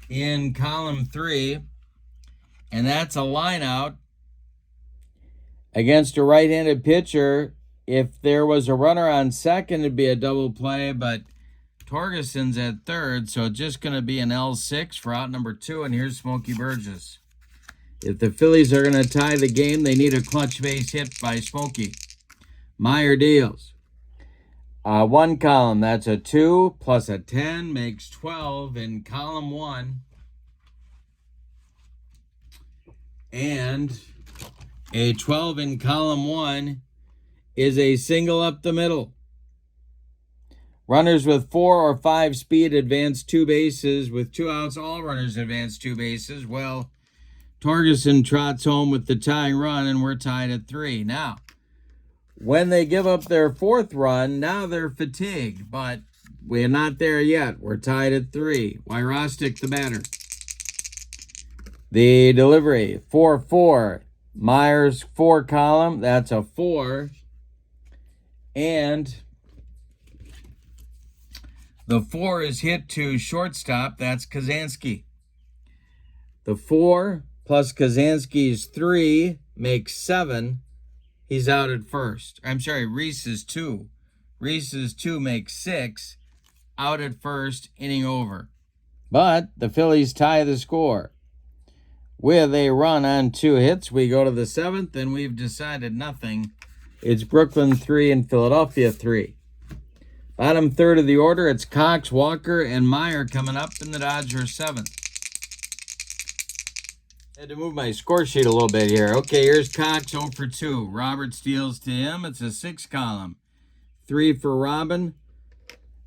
in column 3. And that's a line out against a right-handed pitcher. If there was a runner on second, it'd be a double play, but Torgeson's at third, so it's just going to be an L6 for out number 2, and here's Smokey Burgess. If the Phillies are going to tie the game, they need a clutch base hit by Smokey. Meyer deals. One column, that's a 2 plus a 10 makes 12 in column 1. And a 12 in column 1 is a single up the middle. Runners with 4 or 5 speed advance 2 bases. With 2 outs, all runners advance 2 bases. Well, Torgeson trots home with the tying run, and we're tied at 3. Now, when they give up their 4th run, now they're fatigued, but we're not there yet. We're tied at 3. Wyrostic, the batter. The delivery, 4-4. Myers, 4 column, that's a 4. And the 4 is hit to shortstop. That's Kazansky. The 4 plus Kazansky's 3 makes 7. He's out at first. I'm sorry, Reese's 2. Reese's 2 makes 6. Out at first, inning over. But the Phillies tie the score. With a run on 2 hits, we go to the 7th, and we've decided nothing. It's Brooklyn 3 and Philadelphia 3. Bottom third of the order, it's Cox, Walker, and Meyer coming up in the Dodgers 7th. Had to move my score sheet a little bit here. Okay, here's Cox 0 for 2. Roberts deals to him. It's a 6 column. 3 for Robin.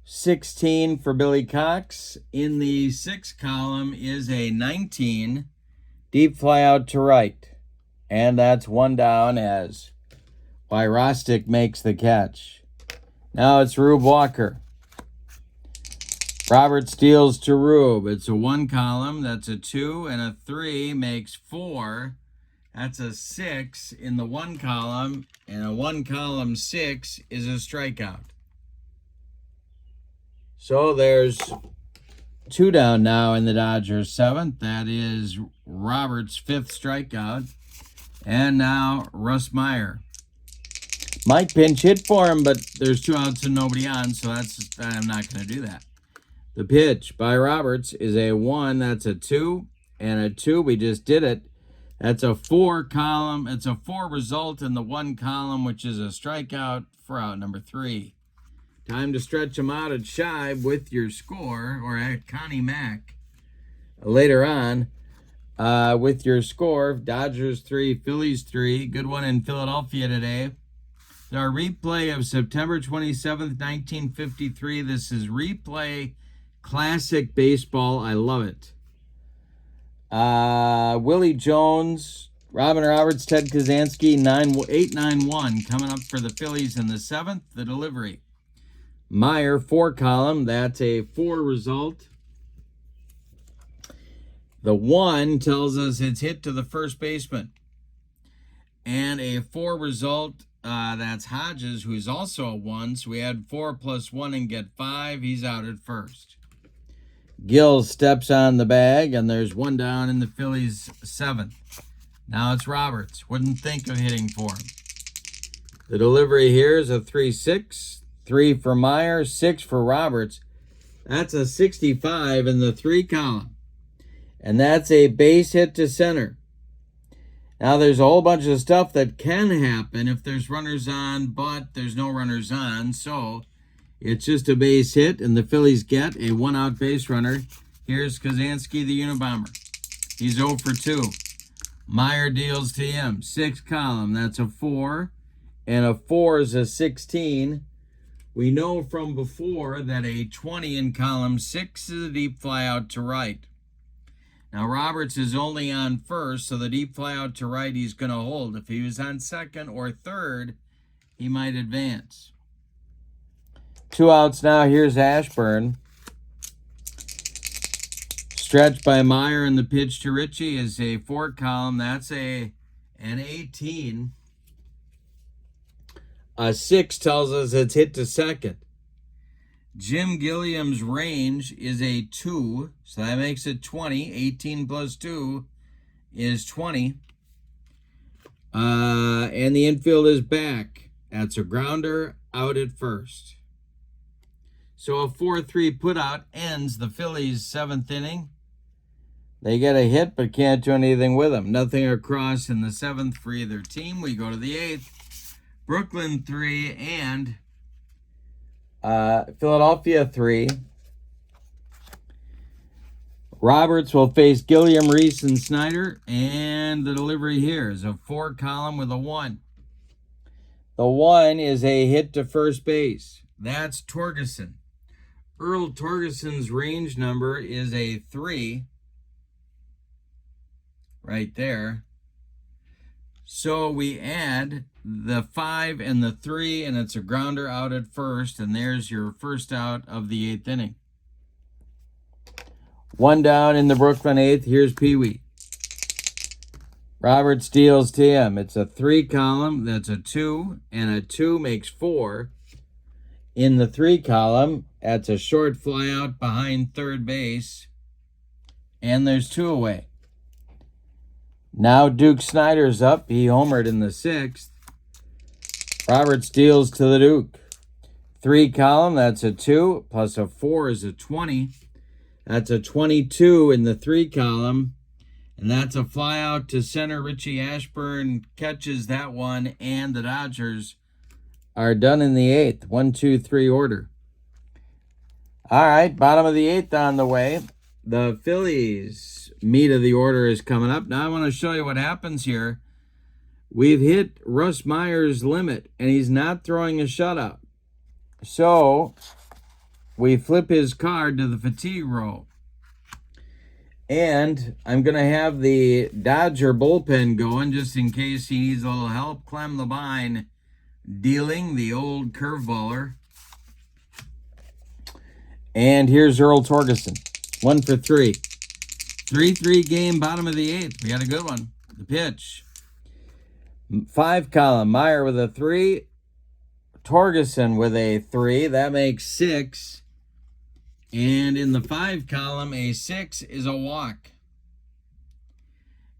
16 for Billy Cox. In the 6 column is a 19. Deep fly out to right. And that's 1 down as Wyrostic makes the catch. Now it's Rube Walker. Roberts deals to Rube. It's a 1 column. That's a 2. And a 3 makes 4. That's a 6 in the 1 column. And a 1 column 6 is a strikeout. So there's 2 down now in the Dodgers 7th. That is Roberts' 5th strikeout. And now Russ Meyer. Might pinch hit for him, but there's 2 outs and nobody on, so I'm not going to do that. The pitch by Roberts is a 1. That's a 2. And a 2, we just did it. That's a 4 column. It's a 4 result in the 1 column, which is a strikeout for out number 3. Time to stretch them out at Shive with your score, or at Connie Mack later on with your score. Dodgers 3, Phillies 3. Good one in Philadelphia today. Our replay of September 27th, 1953. This is replay classic baseball. I love it. Willie Jones, Robin Roberts, Ted Kazansky, 8-9-1 coming up for the Phillies in the 7th. The delivery. Meyer, 4 column. That's a 4 result. The 1 tells us it's hit to the first baseman. And a 4 result. That's Hodges, who's also a 1. So we add 4 plus 1 and get 5. He's out at first. Gill steps on the bag, and there's 1 down in the Phillies 7th. Now it's Roberts. Wouldn't think of hitting for him. The delivery here is a 3-6. 3 for Meyer, 6 for Roberts. That's a 65 in the 3 column. And that's a base hit to center. Now, there's a whole bunch of stuff that can happen if there's runners on, but there's no runners on. So it's just a base hit, and the Phillies get a 1-out base runner. Here's Kazansky, the Unabomber. He's 0 for 2. Meyer deals to him. 6 column, that's a 4. And a 4 is a 16. We know from before that a 20 in column 6 is a deep fly out to right. Now, Roberts is only on first, so the deep fly out to right he's going to hold. If he was on second or third, he might advance. 2 outs now. Here's Ashburn. Stretch by Meyer, and the pitch to Ritchie is a 4 column. That's an 18. A 6 tells us it's hit to second. Jim Gilliam's range is a 2, so that makes it 20. 18 plus 2 is 20. And the infield is back. That's a grounder out at first. So a 4-3 putout ends the Phillies' 7th inning. They get a hit but can't do anything with them. Nothing across in the 7th for either team. We go to the 8th. Brooklyn 3 and Philadelphia 3. Roberts will face Gilliam, Reese, and Snyder. And the delivery here is a 4 column with a 1. The 1 is a hit to first base. That's Torgerson. Earl Torgerson's range number is a 3. Right there. So we add the 5 and the 3, and it's a grounder out at first, and there's your first out of the 8th inning. 1 down in the Brooklyn 8th. Here's Pee Wee. Robert steals to him. It's a 3 column. That's a 2, and a 2 makes 4. In the 3 column, that's a short fly out behind third base, and there's 2 away. Now Duke Snyder's up. He homered in the 6th. Robert steals to the Duke. 3 column, that's a 2, plus a 4 is a 20. That's a 22 in the 3 column. And that's a fly out to center. Richie Ashburn catches that one, and the Dodgers are done in the 8th. 1, 2, 3 order. All right, bottom of the 8th on the way. The Phillies' meat of the order is coming up. Now I want to show you what happens here. We've hit Russ Meyer's limit, and he's not throwing a shutout. So we flip his card to the fatigue row. And I'm going to have the Dodger bullpen going just in case he needs a little help. Clem Labine dealing, the old curveballer. And here's Earl Torgerson. 1 for 3. 3-3 game, bottom of the 8th. We got a good one. The pitch. 5 column. Meyer with a 3. Torgerson with a 3. That makes 6. And in the 5 column, a 6 is a walk.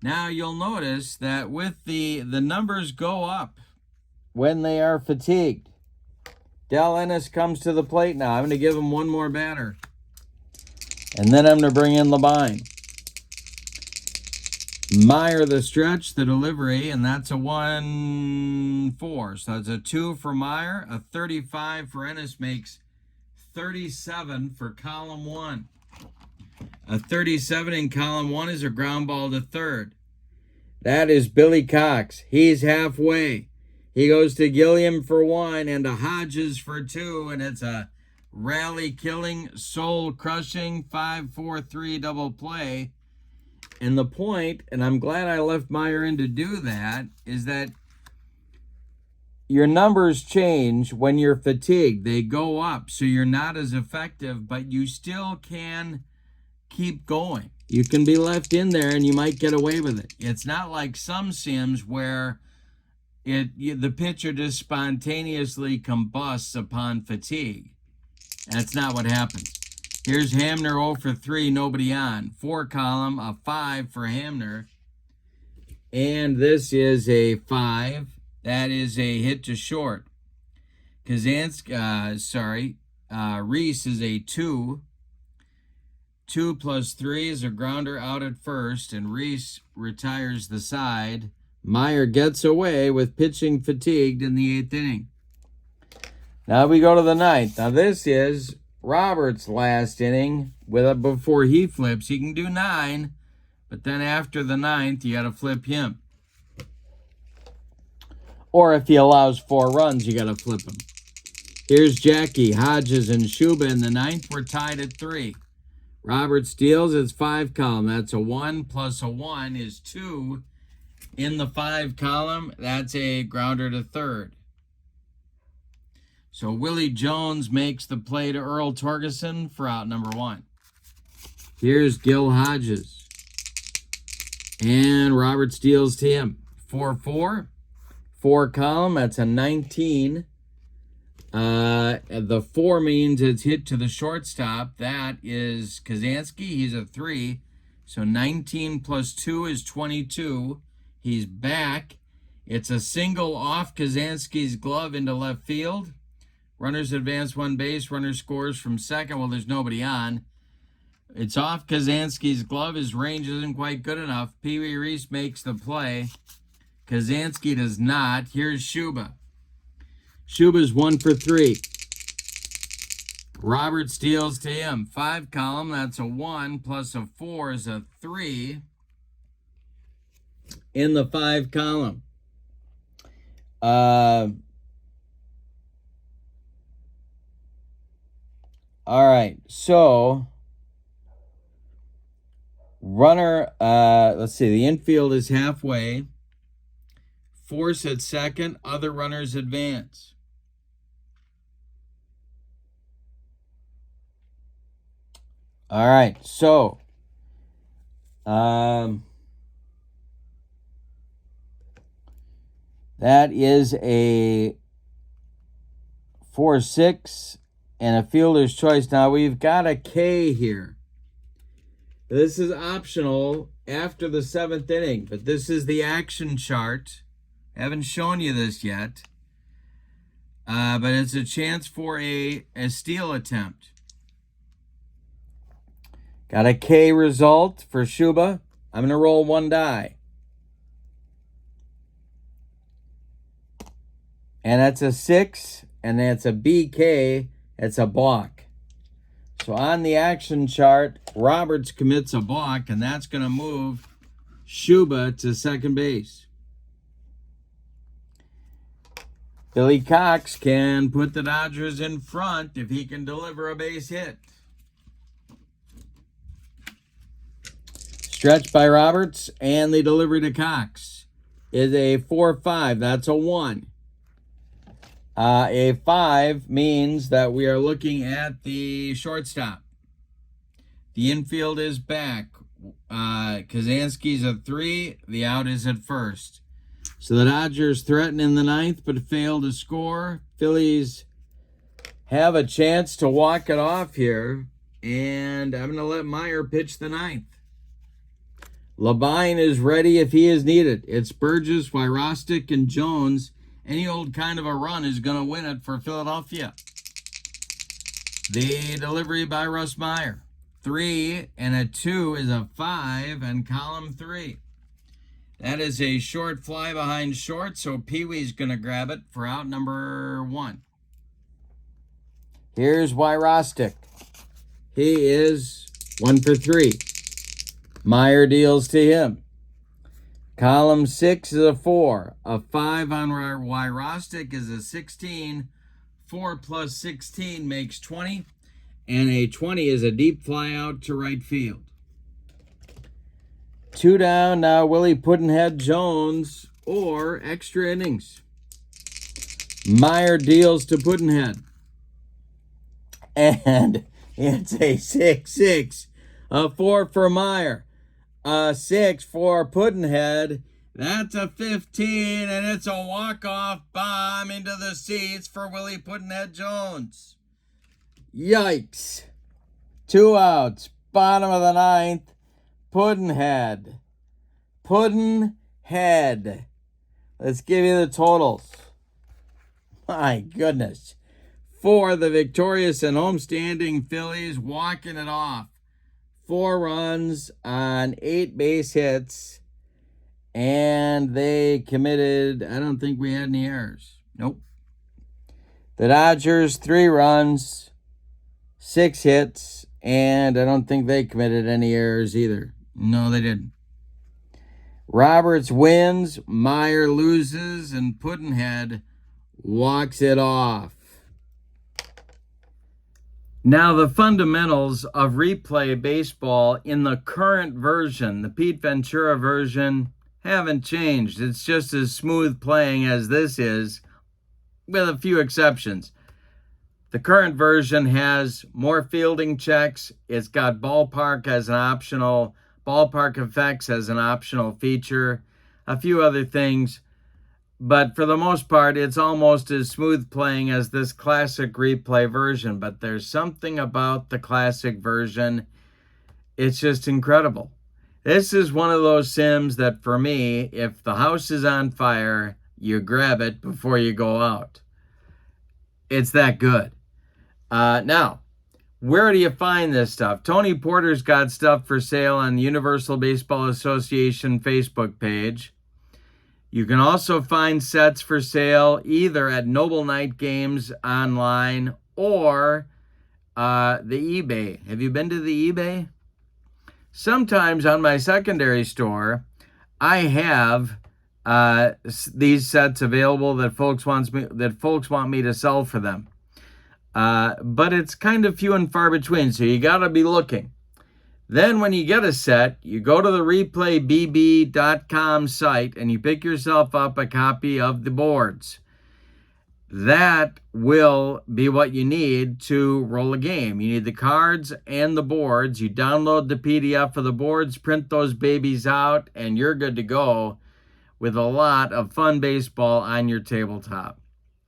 Now you'll notice that with the numbers go up when they are fatigued. Del Ennis comes to the plate now. I'm going to give him one more batter. And then I'm going to bring in Labine. Meyer the stretch, the delivery, and that's a 1-4. So that's a 2 for Meyer. A 35 for Ennis makes 37 for column 1. A 37 in column 1 is a ground ball to third. That is Billy Cox. He's halfway. He goes to Gilliam for 1 and to Hodges for 2, and it's a rally-killing, soul-crushing 5-4-3 double play. And the point, and I'm glad I left Meyer in to do that, is that your numbers change when you're fatigued. They go up, so you're not as effective, but you still can keep going. You can be left in there, and you might get away with it. It's not like some sims where the pitcher just spontaneously combusts upon fatigue. That's not what happens. Here's Hamner 0 for 3, nobody on. 4 column, a 5 for Hamner. And this is a 5. That is a hit to short. Reese is a 2. 2 plus 3 is a grounder out at first, and Reese retires the side. Meyer gets away with pitching fatigued in the 8th inning. Now we go to the 9th. Now this is Roberts' last inning before he flips. He can do 9, but then after the 9th, you got to flip him. Or if he allows 4 runs, you got to flip him. Here's Jackie, Hodges, and Shuba in the 9th. We're tied at 3. Robert steals. It's 5 column. That's a 1 plus a 1 is 2. In the 5 column, that's a grounder to third. So Willie Jones makes the play to Earl Torgerson for out number 1. Here's Gil Hodges. And Robert steals to him. 4-4. 4 column, that's a 19. The 4 means it's hit to the shortstop. That is Kazansky. He's a 3. So 19 plus 2 is 22. He's back. It's a single off Kazansky's glove into left field. Runners advance one base. Runner scores from second. Well, there's nobody on. It's off Kazansky's glove. His range isn't quite good enough. Pee Wee Reese makes the play. Kazansky does not. Here's Shuba. Shuba's 1 for 3. Robert steals to him. 5 column, that's a 1, plus a 4 is a 3 in the 5 column. All right, so runner, let's see, the infield is halfway. Force at second, other runners advance. All right, so that is a 4-6 and a fielder's choice. Now we've got a K here. This is optional after the 7th inning, but this is the action chart. I haven't shown you this yet, but it's a chance for a steal attempt. Got a K result for Shuba. I'm going to roll 1 die. And that's a 6, and that's a BK. It's a balk. So on the action chart, Roberts commits a balk, and that's going to move Shuba to second base. Billy Cox can put the Dodgers in front if he can deliver a base hit. Stretch by Roberts, and the delivery to Cox is a 4-5. That's a 1. A 5 means that we are looking at the shortstop. The infield is back. Kazansky's a 3. The out is at first. So the Dodgers threaten in the 9th, but fail to score. Phillies have a chance to walk it off here, and I'm going to let Meyer pitch the 9th. Labine is ready if he is needed. It's Burgess, Wyrostic, and Jones. Any old kind of a run is going to win it for Philadelphia. The delivery by Russ Meyer. 3 and a 2 is a 5 and column 3. That is a short fly behind short, so Pee Wee's going to grab it for out number 1. Here's Wyrostic. He is 1 for 3. Meyer deals to him. Column 6 is a 4. A 5 on Wyrostic is a 16. 4 plus 16 makes 20. And a 20 is a deep fly out to right field. 2 down, now Willie Puddinhead Jones or extra innings. Meyer deals to Puddinhead. And it's a 6-6. A 4 for Meyer. A 6 for Puddinhead. That's a 15, and it's a walk-off bomb into the seats for Willie Puddinhead Jones. Yikes. 2 outs. Bottom of the 9th. Puddinhead. Let's give you the totals. My goodness. For the victorious and homestanding Phillies, walking it off. 4 runs on 8 base hits. And they committed, I don't think we had any errors. Nope. The Dodgers, 3 runs, 6 hits, and I don't think they committed any errors either. No, they didn't. Roberts wins, Meyer loses, and Puddinhead walks it off. Now, the fundamentals of replay baseball in the current version, the Pete Ventura version, haven't changed. It's just as smooth playing as this is, with a few exceptions. The current version has more fielding checks. It's got ballpark effects as an optional feature, a few other things. But for the most part, it's almost as smooth playing as this classic replay version. But there's something about the classic version. It's just incredible. This is one of those sims that, for me, if the house is on fire, you grab it before you go out. It's that good. Now, where do you find this stuff? Tony Porter's got stuff for sale on the Universal Baseball Association Facebook page. You can also find sets for sale either at Noble Night Games online or the eBay. Have you been to the eBay? Sometimes on my secondary store, I have these sets available that folks want me to sell for them. But it's kind of few and far between, so you got to be looking. Then when you get a set, you go to the replaybb.com site and you pick yourself up a copy of the boards. That will be what you need to roll a game. You need the cards and the boards. You download the PDF of the boards, print those babies out, and you're good to go with a lot of fun baseball on your tabletop.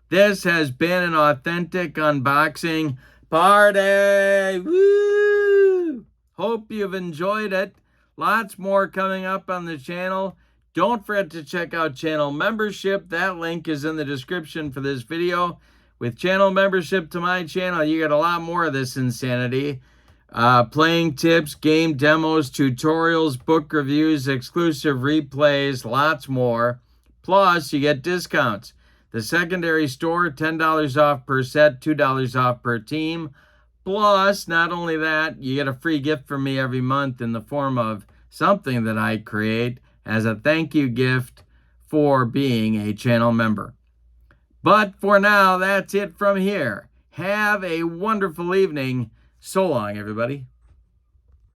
This has been an authentic unboxing party. Woo! Hope you've enjoyed it. Lots more coming up on the channel. Don't forget to check out channel membership. That link is in the description for this video. With channel membership to my channel, you get a lot more of this insanity. Playing tips, game demos, tutorials, book reviews, exclusive replays, lots more. Plus, you get discounts. The secondary store, $10 off per set, $2 off per team. Plus, not only that, you get a free gift from me every month in the form of something that I create as a thank you gift for being a channel member. But for now, that's it from here. Have a wonderful evening. So long, everybody.